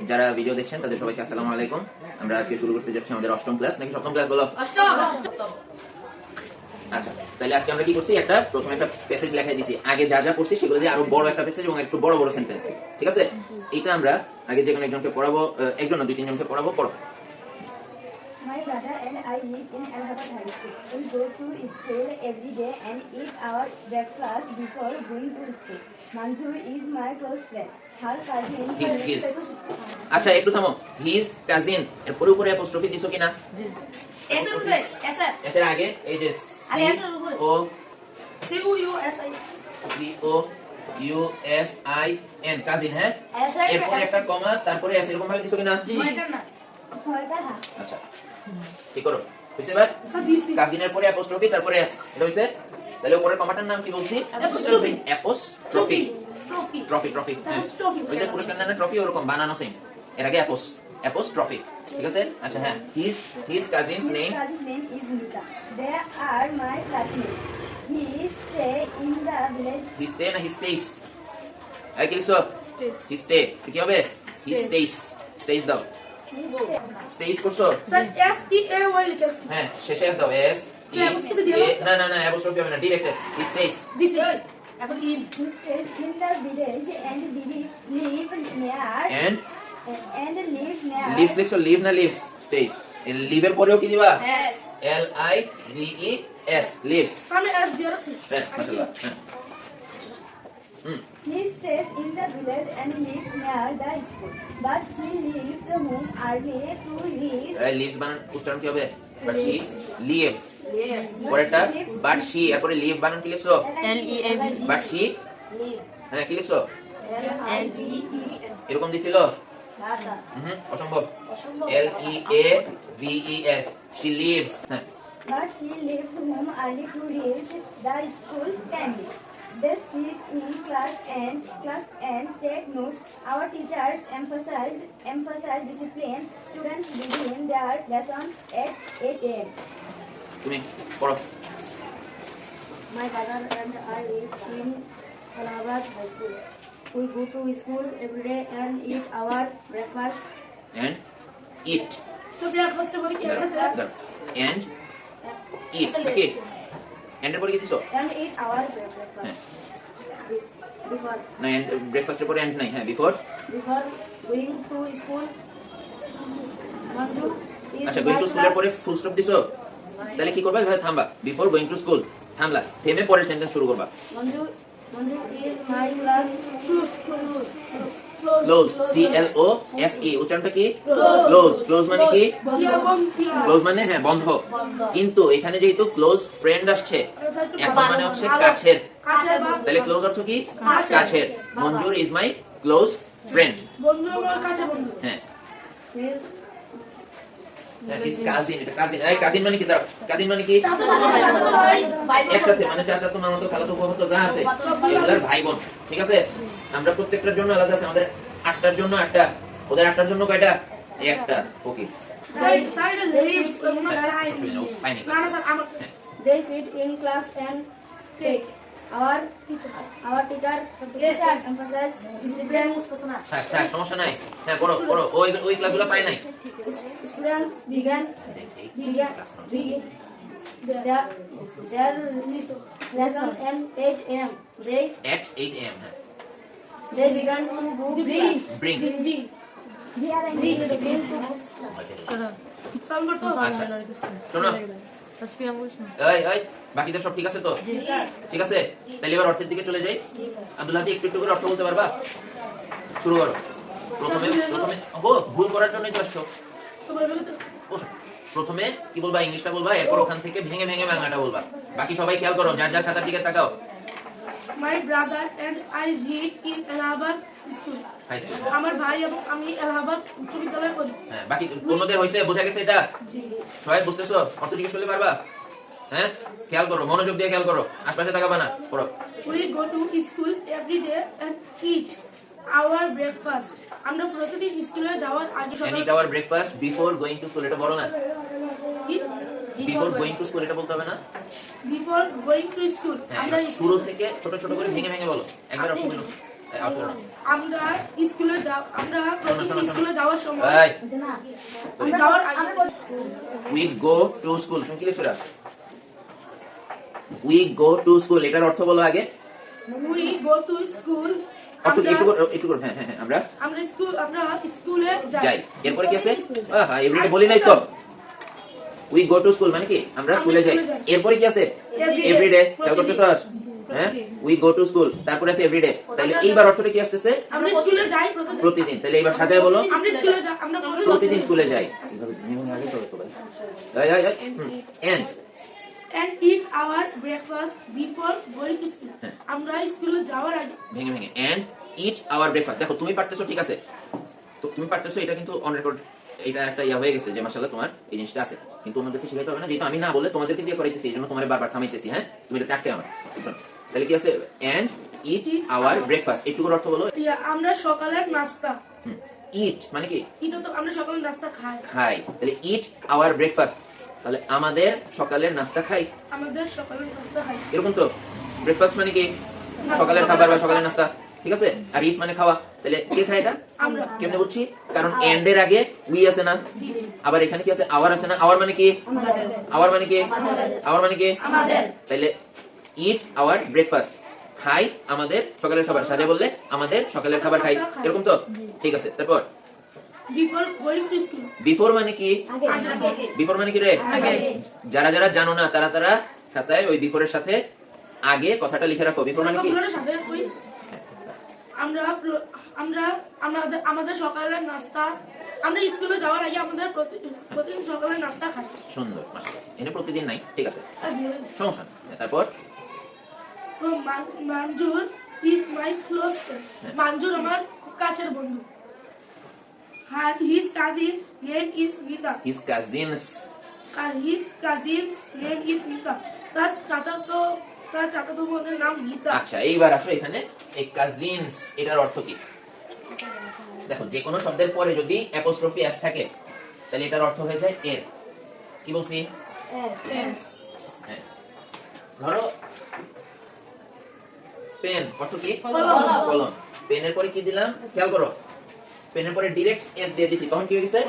যারা ভিডিও দেখছেন তাদের সবাইকে আসসালামু আলাইকুম। আমরা আজকে শুরু করতে যাচ্ছি আমাদের অষ্টম ক্লাস, নাকি সপ্তম ক্লাস বলো? আচ্ছা, তাহলে আজকে আমরা কি করছি, প্রথমে একটা প্যাসেজ লেখাই দিছি। আগে যা যা করছি সেগুলো দিয়ে আরো বড় একটা প্যাসেজ এবং একটু বড় বড় সেন্টেন্স, ঠিক আছে? এটা আমরা আগে যে কোনো একজনকে পড়াবো, একজন না দুই তিনজনকে পড়াবো। পড়ো। My brother and I live in Allahabad High School. We go to school every day and eat our breakfast before going to school. Manzoor is my close friend. Her cousin. His. আচ্ছা একটু থামো। His cousin এর পরে উপরে apostrophe দিছো কিনা? জি। S এর উপরে, এস এর আগে এই যে আরে এস এর উপরে O C U S I C O U S I N cousin, হ্যাঁ? এস এর এরপরে একটা কমা, তারপরে এস এরকম ভাবে দিছো কিনা? না আচ্ছা ঠিক করো, বুঝতে পার? কাজিনের পরে অ্যাপোস্ট্রফি, তারপরে এস, এটা হইছে। তাহলে উপরের কমাটার নাম কি বলছি? অ্যাপোস্ট্রফি। Apostrophe, trophy trophy. ওই যে পুরস্কার না ট্রফি, ওরকম বানানো সেম। এর আগে অ্যাপোস্ট্রফি, ঠিক আছে? আচ্ছা হ্যাঁ, his cousins name. His cousin's name is Nita. They are my classmates. He stay in the village. He stay না হি স্টেইস? আই কি লিখছো? হি স্টে, কি হবে? হি স্টেইস, স্টেইস দাও। He stay. স্টেইস করছো? Sir S T A Y লিখেছি হ্যাঁ, শেষে এস দাও। এস ই না না না, অ্যাপোস্ট্রফি হবে না, direct S. He stays. This এখন in He stays in the village and live near. And Live near. Lives লিখছো? লিভ না লিভস? স্টেইস। লিভের পরেও কি দিবা? S L I V E S, lives. আমি এস দিয়ে রাখছি হ্যাঁ, মাশাআল্লাহ। হ্যাঁ। He stays in the village and lives near the school. But she leaves home early to reach. Leaves বানান উচ্চারণ কি হবে? But she leaves. ইয়েস পরেরটা বাট শি, এরপরে লিভ বানান কি লিখছো? L E A V but she, leave হ্যাঁ কি লিখছো? L I V E S এরকম দিছিল? না স্যার অসম্ভব। অসম্ভব L E A V E S, she leaves. হ্যাঁ, But she leaves home early to reach the school timely. They sit in class and take notes. Our teachers emphasize discipline. Students begin their lessons at 8 a.m. তুমি পড়ো। My brother and I live in Allahabad High School. We go to school every day and eat our breakfast. And eat, তো breakfast করে কি আছে and it নাকি? এন্ডের পরে কি দিছো? And eat our হ্যাঁ, breakfast. Before না এন্ড ব্রেকফাস্টের পরে এন্ড নাই। হ্যাঁ, before. going to school, Manju is আচ্ছা, গোইং my টু স্কুলের class. পরে ফুল স্টপ দিছো? তাহলে কি করবা? এভাবে থামবা। বিফোর গোইং টু স্কুল থামলা, থেমে পরের সেন্টেন্স শুরু করবা। Manju is my class. Close, C L O S E, উচ্চারণটা কি? ক্লোজ। ক্লোজ মানে কি? ক্লোজ মানে হ্যাঁ বন্ধ। কিন্তু এখানে যেহেতু ক্লোজ ফ্রেন্ড আসছে, এখন মানে হচ্ছে কাছের। তাহলে ক্লোজ অর্থ কি? কাছের। মঞ্জুর ইজ মাই ক্লোজ ফ্রেন্ড। বন্ধু আমার কাছে বন্ধু হ্যাঁ, His হিজ কাজিন। এটা কাজিন। এই কাজিন মানে কি? দাঁড়াও, কাজিন মানে কি? ভাই একসাথে, মানে চাচাতো মামাতো খালাতো ফুফাতো যা আছে এগুলার ভাই বোন, ঠিক আছে? আমরা প্রত্যেকটার জন্য আলাদা আছে। আমাদের 8টার জন্য 8টা, ওদের 8টার জন্য কয়টা? একটা। ওকে, সাইড লিভস পাইনি। না না স্যার আমার They sit in class and take. Our teacher emphasize discipline. থাক থাক, সমস্যা নাই। হ্যাঁ, পড়ো পড়ো। ওই ক্লাসগুলো পাই নাই। Students begin their lesson at 8 a.m. At 8 a.m. হ্যাঁ, They began to book class. bring। We are Bring to books. Sound করতে আচ্ছা, শোনো। এই এই বাকিদের সব ঠিক আছে তো? ঠিক আছে, তাহলে এবার অর্থের দিকে চলে যাই। আব্দুল হাদি, একটু একটু করে অর্থ বলতে পারবা? শুরু করো। প্রথমে ভুল করার জন্যই তো আসছো। সবাই বলতে প্রথমে কি বলবা? ইংলিশটা বলবা, এরপর ওখান থেকে ভেঙে ভেঙে বাংলাটা বলবা। বাকি সবাই খেয়াল করো, যার যার খাতার দিকে তাকাও। My brother and I read in Allahabad school. High school. আমার ভাই এবং আমি এলাহাবাদ উচ্চ বিদ্যালয়ে পড়ি। হ্যাঁ, বাকি অন্যদের হইছে, বোঝা গেছে এটা? সবাই বুঝতেছো? অর্থ জিজ্ঞেস করলে পারবা? হ্যাঁ, খেয়াল করো, মনোযোগ দিয়ে খেয়াল করো, আশপাশে তাকাবা না। পড়ো। We go to school every day and eat our breakfast. আমরা প্রতিদিন স্কুলে যাওয়ার আগে And eat our breakfast before going to school, এটা বলো না? বিফোর গোইং টু স্কুল এটা বলতে হবে না? বিফোর গোইং টু স্কুল হ্যাঁ, আমরা শুরু থেকে ছোট ছোট করে ভেঙে ভেঙে বলো। একবার অর্থ বলো। আমরা স্কুলে আমরা প্রতিদিন শোনো। স্কুলে যাওয়ার সময় এই, যাওয়ার আগে we go to school, তুমি কি লিখছো এটা? we go to school, এটার অর্থ বলো আগে। we go to school অর্থ কি? একটু করে, হ্যাঁ হ্যাঁ হ্যাঁ, আমরা আমরা স্কুলে যাই। যাই। এরপরে কি আছে? এভরিডে বলি নাই তো। we go to school মানে কি? আমরা স্কুলে যাই। এরপরে কি আছে? এভরিডে, খেয়াল করতেছস? হ্যাঁ, we go to school, তারপরে আছে এভরিডে। তাহলে এইবার অর্থটা কি আসতেছে? আমরা স্কুলে যাই প্রতিদিন। প্রতিদিন। তাহলে এইবার সাজায় বলো, আমরা স্কুলে যাই, আমরা প্রতিদিন স্কুলে যাই। এইভাবে নিয়মে আগে চলো তো ভাই। and and eat our breakfast before going to school. আমরা স্কুলে যাওয়ার আগে ভেঙে ভেঙে and eat our breakfast। দেখো তুমি পারতেছো, ঠিক আছে, তো তুমি পারতেছো, এটা কিন্তু অন রেকর্ড, এটা একটা ইয়া হয়ে গেছে যে মাশাআল্লাহ তোমার এই জিনিসটা আছে, কিন্তু অন্যদেরকে শিখাইতে হবে না, যেহেতু আমি না বলে তোমাদেরকে দিয়ে করাইতেছি, এই জন্য তোমার বারবার থামাইতেছি। হ্যাঁ, তুমি এটা কাটতে আমার শোনো। তাহলে কি আছে? and eat our breakfast, এটুকুর অর্থ বলো। আমরা সকালের নাস্তা, eat মানে কি? এটা তো আমরা সকালের নাস্তা খাই। খাই। তাহলে eat our breakfast, তাহলে আমাদের সকালের নাস্তা খাই, আমাদের সকালের নাস্তা খাই। এরকম তো। ব্রেকফাস্ট মানে কি? সকালের খাবার বা সকালের নাস্তা, ঠিক আছে। আর ইট মানে খাওয়া। তাহলে কে খায় এটা? আমরা। কেমনে বুঝছি? কারণ এন্ড এর আগে উই আছে না, আবার এখানে কি আছে? আওয়ার আছে না। আওয়ার মানে কি? আওয়ার মানে কি? আওয়ার মানে কি? আমাদের। তাহলে ইট আওয়ার ব্রেকফাস্ট, খাই আমাদের সকালের খাবার। সাজে বললে আমাদের সকালের খাবার খাই, এরকম তো, ঠিক আছে। তারপর before going to school, before মানে কি? বিফোর মানে কি রে? যারা যারা জানো না তারা তারা খাতায় ওই বিফোরের সাথে আগে কথাটা লিখে রাখো। বিফোর মানে কি? সাথে কই আমরা আমরা আমাদের সকালের নাস্তা, আমরা স্কুলে যাওয়ার আগে আমাদের প্রতিদিন সকালের নাস্তা খাই। সুন্দর, মাশাআল্লাহ। এনে প্রতিদিন নাই, ঠিক আছে, সমস্যা নেই। তারপর Manzur is my close friend, Manzur আমার খুব কাছের বন্ধু। আর his cousin name is Mita, his cousins, আর his cousins name is Mita, তার চাচাতো বোনের নাম মিতা। আচ্ছা, এইবার আসো এখানে এই কাজিনস এটার অর্থ কি? দেখো, যে কোনো শব্দের পরে যদি অ্যাপোস্ট্রফি এস থাকে তাহলে এটার অর্থ হয়ে যায় এর। কি বলছি? হ্যাঁ। ধরো পেন, অর্থ কি? কলম। পেনের পরে কি দিলাম? খেয়াল করো, পেনের পরে ডিরেক্ট এস দিয়ে দিছি, তখন কি হয়ে গেছে?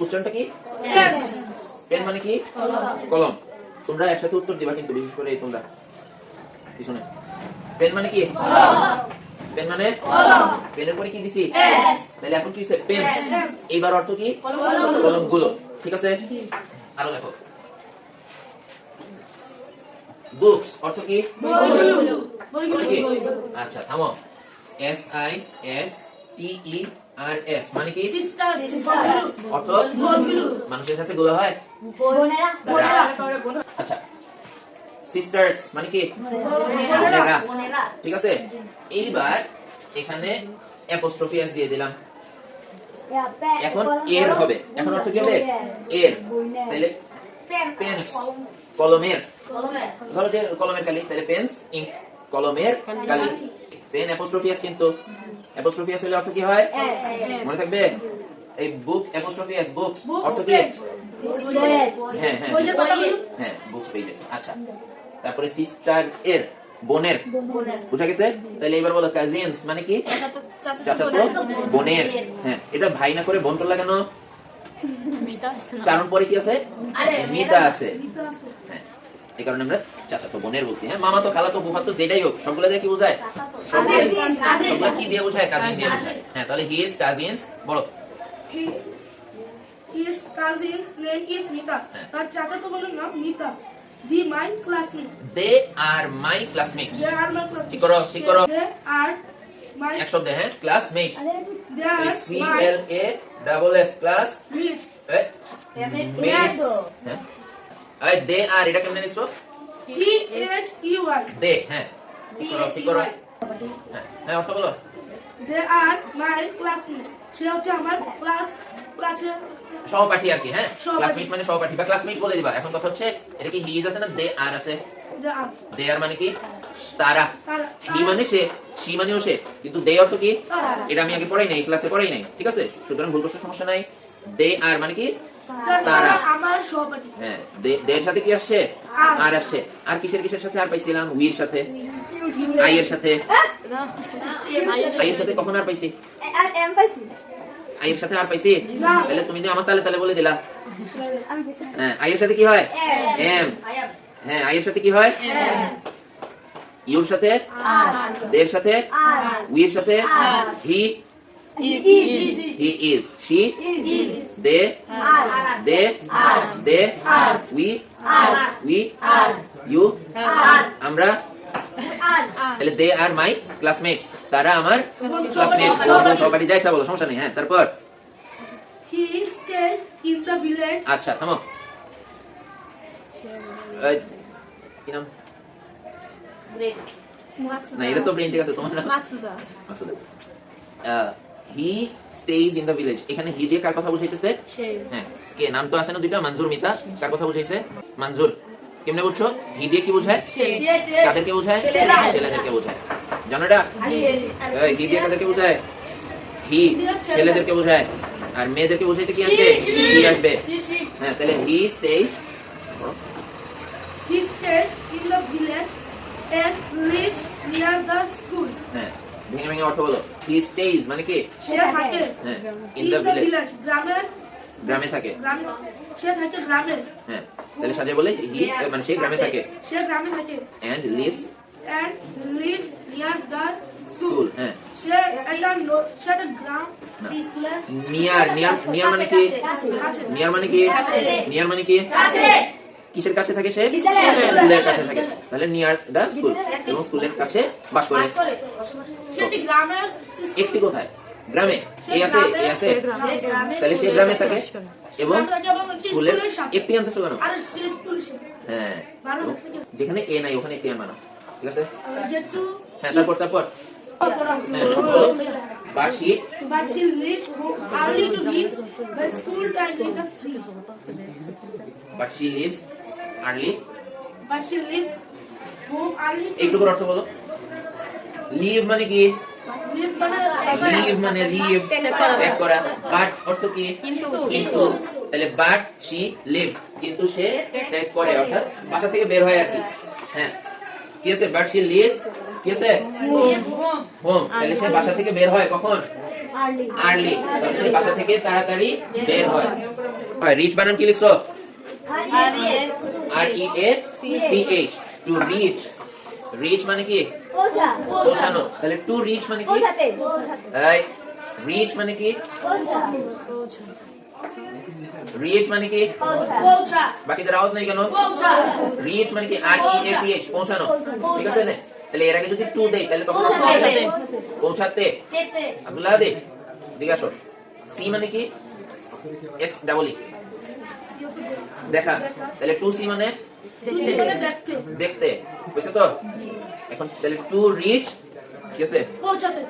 উচ্চারণটা কি? এস। পেন মানে কি? কলম। তোমরা একসাথে উত্তর দিবা কিন্তু, বিশেষ করে তোমরা পিছনে। পেন মানে কি? পেন মানে পেনের পরে কি দিছি? তাহলে এখন কি হইছে? পেন্স। এইবার অর্থ কি? কলম গুলো, ঠিক আছে। আরো দেখো, বুকস অর্থ কি? বইগুলো। কি? আচ্ছা থামো। S I S T E R S মানে কি? সিস্টার, অর্থ বইগুলো। মানুষের সাথে গুলো হয়। আচ্ছা, সিস্টার্স মানে কি? বোনেরা, ঠিক আছে। এইবার এখানে অ্যাপোস্ট্রফি এস দিয়ে দিলাম, এখন এর হবে। এখন অর্থ কি হবে? এর। তাহলে পেন্স, কলমের। ধরো যে কলমের কালি, তাহলে পেন্স ইঙ্ক, কলমের কালি। পেন অ্যাপোস্ট্রফি এস, কিন্তু অ্যাপোস্ট্রফি এস হলে অর্থ কি হয়? মনে থাকবে? এই বুক অ্যাপোস্ট্রফি এস, বুকস অর্থ কি? হ্যাঁ হ্যাঁ হ্যাঁ, বুকস পেজেস। আচ্ছা, তারপরে সিস্টার এর, বোনের, বুঝা গেছে। তাহলে এবার বলো কাজিনস মানে কি? চাচাতো বোনের। হ্যাঁ, এটা ভাই না করে বোন করলা কেন? কারণ পরে কি আছে? মিতা আছে। হ্যাঁ, এই কারণে আমরা চাচাতো বোনের বলছি। হ্যাঁ, মামা তো, খালা তো, ফুফা তো, যেটাই হোক সবগুলা দিয়ে কি বোঝায়? সবগুলা কি দিয়ে বোঝায়? কাজিন দিয়ে বোঝায়। হ্যাঁ, তাহলে হিজ কাজিনস বলো। His cousin's name is Mita. তার চাচাতো বোনের নাম Mita. They my classmate. They are my classmate. They are my classmates. ঠিক করো, ঠিক করো। They are my. এক শব্দে, হ্যাঁ, classmates. They are C my L A double S, class mates. Mates. হ্যাঁ, এই দে আর এটা কেমনে লিখছো? T-H-E-Y. দে, হ্যাঁ, ঠিক করো, ঠিক করো। হ্যাঁ, হ্যাঁ, অর্থ বলো। They are my classmates. সে হচ্ছে আমার ক্লাসের সহপাঠী আর কি। হ্যাঁ, সহপাঠী। ক্লাসমেট মানে সহপাঠী বা ক্লাসমেট বলে দিবা। এখন কথা হচ্ছে এটা কি হি ইজ আছে না দে আর আছে? They are. দে আর মানে কি? তারা। হি মানে সে, সি মানেও সে, কিন্তু দে অর্থ কি? তারা। এটা আমি আগে পড়াই নাই, ক্লাসে পড়াই নাই, ঠিক আছে। সুতরাং ভুল করতে সমস্যা নাই। দে আর মানে কি? তারা আমার সহপাঠী। হ্যাঁ, দে এর সাথে কি আসছে? আর। আর আসছে। আর কিসের সাথে আর পাইছিলাম? উইর সাথে, আই এর সাথে। আই এর সাথে কখন আর পাইছি? আর এম পাইছি আই এর সাথে আর পাইছি? না। তাহলে তুমি যে আমার তালে বলে দিলা। আমি পাইছি হ্যাঁ, আই এর সাথে কি হয়? এম। হ্যাঁ, আই এর সাথে কি হয়? ইউর সাথে, দের সাথে, উইর সাথে, he is, she, they, we, you, আমরা। তাহলে দে আর মাই ক্লাসমেটস, তারা আমার ক্লাসমেট, সহপাঠী, যা ইচ্ছা বলো, সমস্যা নেই। হ্যাঁ, তারপর He stays in the village. আচ্ছা থামো। কি নাম? না, এটা তো ব্রেন, ঠিক আছে, তোমার নাম Maksuda. He stays in the village, এখানে হি যে কার কথা বুঝাইতেছে? হ্যাঁ, কে নাম তো আছে না দুইটা, মনজুর, মিতা, কার কথা বুঝাইছে? মনজুর। কেমনে বুঝছো? হি দিয়ে কি বোঝায়? কাদেরকে বোঝায়? ছেলেদেরকে বোঝায়। জানো এটা? হি দিয়ে কাদেরকে বোঝায়? হি ছেলেদেরকে বোঝায়। আর মেয়েদেরকে বোঝাইতে কি আসবে? হি আসবে। হ্যাঁ, তাহলে he stays, He stays in the village and lives near the school. হ্যাঁ, ভেঙে ভেঙে অর্থ বলো। হি স্টেজ মানে কি? সে থাকে হ্যাঁ, in the village, গ্রামে থাকে। সে থাকে গ্রামে। হ্যাঁ, তাহলে সাজে বলে হি মানে সে গ্রামে থাকে। সে গ্রামে থাকে and lives and lives near the school। school. হ্যাঁ, সে একটা গ্রাম না। স্কুলে নিয়ার মানে কি? কাছে। নিয়ার মানে কি? কাছে। নিয়ার মানে কি? কিসের কাছে থাকে সে? বিদ্যালয়ের স্কুলের কাছে থাকে। তাহলে নিয়ার দা স্কুল, এবং স্কুলের কাছে বাস করে। সে একটি গ্রামের একটি কোথায়? গ্রামে। এ আছে, এ আছে। তাহলে সে গ্রামে থাকে এবং স্কুলের একটি আনতেছো কেন? আর সে স্কুলের সাথে হ্যাঁ, বারো এবং যেখানে এ নাই ওখানে একটি আনবানো, ঠিক আছে? get to হ্যাঁ, তারপর হ্যাঁ, বলো। But she leaves home early to reach the school time in the street. she lives early। But she leaves home early to একটু করে অর্থ বলো। লিভ মানে কি? live মানে লিভ মানে লিভ, ত্যাগ করা। বাট অর্থ কি? কিন্তু। তাহলে বাট শি লিভস, কিন্তু সে ত্যাগ করে, অর্থাৎ বাসা থেকে বের হয় আর কি। হ্যাঁ, কি আছে? বাট শি লিভস, কি আছে? হোম। তাহলে সে বাসা থেকে বের হয় কখন? আর্লি। তাহলে সে বাসা থেকে তাড়াতাড়ি বের হয়। রিচ বানান কি লিখছো? R E A C H, to reach. Reach মানে কি? পৌঁছানো। তাহলে টু রিচ মানে কি? রাইট। রিচ মানে কি? রিচ মানে কি? বাকিদের আওয়াজ নাই কেন? রিচ মানে কি? আর ই এ সি এইচ, পৌঁছানো, ঠিক আছে না? তাহলে এর আগে যদি টু দেই তাহলে তখন পৌঁছাতে। আব্দুল্লাহ দে, দিকে আসো। সি মানে কি? এস ডাবল ই, দেখা। তাহলে টু সি মানে দেখতে, বুঝছো তো? এখন তাহলে টু রিচ, কি আছে? পৌঁছাতে।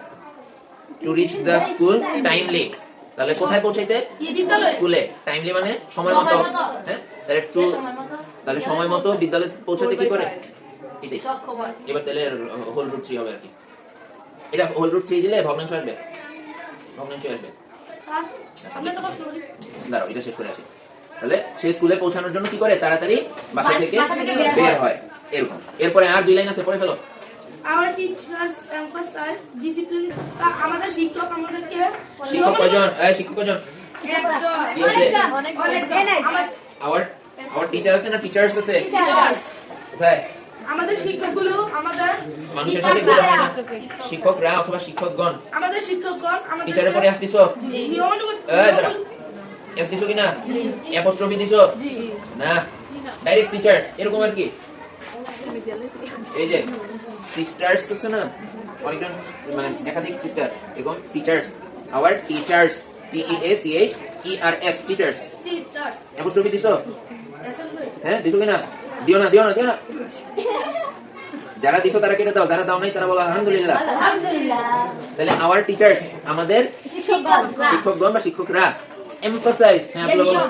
To reach the school timely, তাহলে কোথায় পৌঁছাইতে? স্কুলে। টাইমলি মানে সময় মতো। হ্যাঁ, তাহলে টু, তাহলে সময় মতো বিদ্যালয়ে পৌঁছাতে কি করে? এটাই। এবার তাহলে হোল রুট 3 হবে আর কি। এটা হোল রুট 3 দিলে ভগ্নাংশ আসবে, ভগ্নাংশ আসবে। আমরা তো কষ্ট করি। দাঁড়াও, এটা শেষ করে আসি। তাহলে সে স্কুলে পৌঁছানোর জন্য কি করে? তাড়াতাড়ি বাসা থেকে বের হয়, এরকম। এরপরে আর দুই লাইন আছে, পড়ে ফেলো। Our teachers emphasize discipline. আমাদের শিক্ষক আমাদেরকে শিক্ষক কয়জন? শিক্ষক কয়জন? কি আছে? our teacher আছে না টিচার্স আছে? কোথায়? আমাদের শিক্ষকগুলো আমাদের মানুষের সাথে গুলো হয় না, শিক্ষকরা অথবা শিক্ষকগণ। আমাদের শিক্ষকগণ আমাদের টিচারের পরে আসতিছো? দাঁড়া, এস দিছো কিনা? অ্যাপোস্ট্রফি দিছো? না, ডাইরেক্ট টিচার্স, এরকম আর কি। এই যে সিস্টার্স আছে না, অনেকজন মানে একাধিক সিস্টার, এরকম teachers. Our teachers, T E A C H E R S, teachers. Apostrophe দিছো? হ্যাঁ, দিছো কিনা? দিও না, দিও না, দিও না। যারা দিছো তারা কেটে দাও, যারা দাও নাই তারা বলো আলহামদুলিল্লাহ। তাহলে আওয়ার টিচার্স, আমাদের শিক্ষকগণ বা শিক্ষকরা। এমফাসাইজ, হ্যাঁ বলো বলো।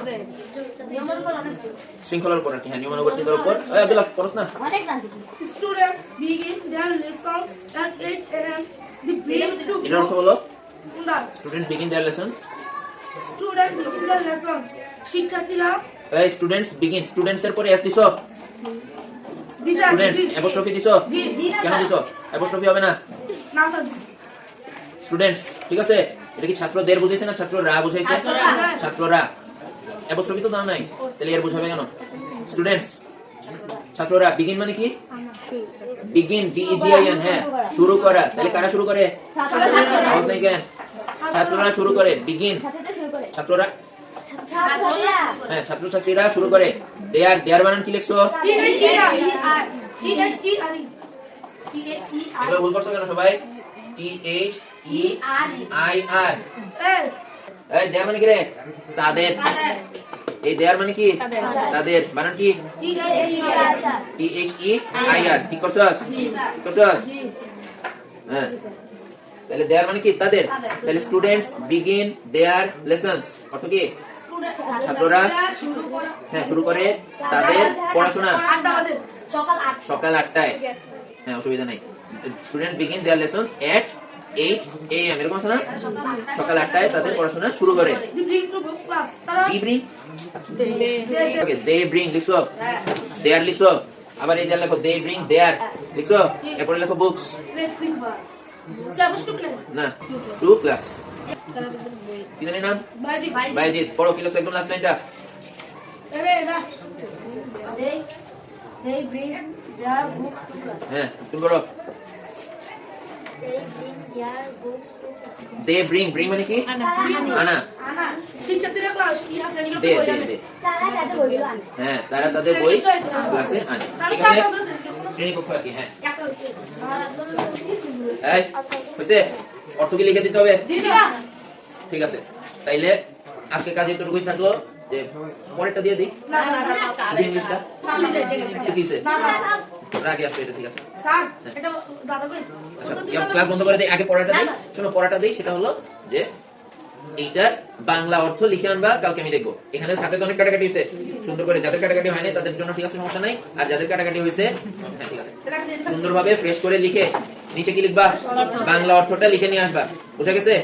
শৃঙ্খলার উপর আর কি। হ্যাঁ, নিয়মানুবর্তিতার উপর। আব্দুল্লাহ পড়ছ না? Students begin their lessons at 8 a.m. They begin to এর অর্থ বলো। go. Students begin their lessons student begin the lesson, শিক্ষার্থীরা এই স্টুডেন্টস বিগিন, স্টুডেন্টস এর পরে এস দিছো, জি স্যার স্টুডেন্টস জি অ্যাপোস্ট্রফি দিছো, জি জি না কেন স্যার দিছো? অ্যাপোস্ট্রফি হবে না, না স্যার স্টুডেন্টস, ঠিক আছে? এটা কি ছাত্রদের বুঝাইছে না ছাত্ররা বুঝাইছে? ছাত্ররা। ছাত্ররা। অ্যাপোস্ট্রফি তো দাও নাই, তাহলে এর বুঝাবে কেন? স্টুডেন্টস, ছাত্ররা। বিগিন মানে কি? বিগিন, বিইজিআইএন, হ্যাঁ, শুরু করা। তাহলে কারা শুরু করে? আওয়াজ নাই কেন? ছাত্ররা শুরু করে। বিগিন, ছাত্রটা শুরু করে ছাত্ররা, ছাত্ররা হ্যাঁ, ছাত্রছাত্রীরা শুরু করে। দেয়ার, দেয়ার বানান কি লিখছো? এগুলো ভুল করছো কেন সবাই? টি এইচ ই আই আর। এই দেয়ার মানে কি রে? তাদের। এই দেয়ার মানে কি? তাদের। বানান কি? টি এইচ ই আই আর। ঠিক করছস? ঠিক করছস? হ্যাঁ। তাহলে দেয়ার মানে কি? তাদের। তাহলে স্টুডেন্টস বিগিন দেয়ার লেসনস। অর্থ কি? ছাত্ররা হ্যাঁ শুরু করে তাদের পড়াশোনা সকাল 8টায়। হ্যাঁ, অসুবিধা নাই। Students begin their lessons at 8 AM, এরকম আছে না? সকাল 8টায় তাদের পড়াশোনা শুরু করে। দি ব্রিং, ওকে, দে ব্রিং লিখছো, দেয়ার লিখছো, আবার এই যে লেখো দে ব্রিং দেয়ার লিখছো, এরপরে লেখো বুকস, না, টু ক্লাস। কি জানি নাম? বাইজিৎ। পড়ো কি লিখছো একদম লাস্ট লাইনটা। They bring their books to class. হ্যাঁ, তুমি পড়ো। They bring their books to class. They bring, bring মানে কি? আনা। শিক্ষার্থীরা ক্লাস শ্রেণীকক্ষে দে বই দে আনে। দে তারা তাদের বইগুলো আনে হ্যাঁ, তারা তাদের বই ক্লাসে আনে। ঠিক আছে, শ্রেণীকক্ষ আর কি। হ্যাঁ, এই হয়েছে? অর্থ কি লিখে দিতে হবে? ঠিক আছে, তাইলে আজকে কাজ এতটুকুই থাকলো। যে পরেরটা দিয়ে দিই, ইংলিশটা ঠিক আছে, আগে আসবে এটা, ঠিক আছে। স্যার এটা দাদা কই আচ্ছা, ক্লাস বন্ধ করে দিই, আগে পড়াটা দিই। শোনো, পড়াটা দিই, সেটা হলো যে এইটার বাংলা অর্থ লিখে আনবা, কালকে আমি দেখবো। এখানে হাতে তো অনেক কাটাকাটি হয়েছে, সুন্দর করে। যাদের কাটাকাটি হয়নি তাদের জন্য ঠিক আছে, সমস্যা নাই। আর যাদের কাটাকাটি হয়েছে, হ্যাঁ ঠিক আছে, সুন্দরভাবে ফ্রেশ করে লিখে নিচে কি লিখবা? বাংলা অর্থটা লিখে নিয়ে আসবা। বুঝা গেছে?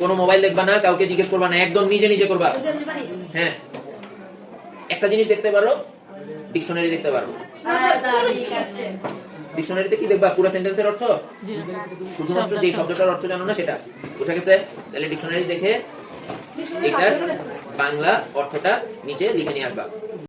কোনো মোবাইল দেখবা না, কাউকে জিজ্ঞেস করবা না, একদম নিজে নিজে করবা। হ্যাঁ, একটা জিনিস দেখতে পারো, ডিকশনারি দেখতে পারো। ডিকশনারিতে কি দেখবা? পুরো সেন্টেন্সের অর্থ, শুধুমাত্র যে শব্দটার অর্থ জানো না সেটা। বুঝা গেছে? তাহলে ডিকশনারি দেখে এটার বাংলা অর্থটা নিচে লিখে নিয়ে আসবা।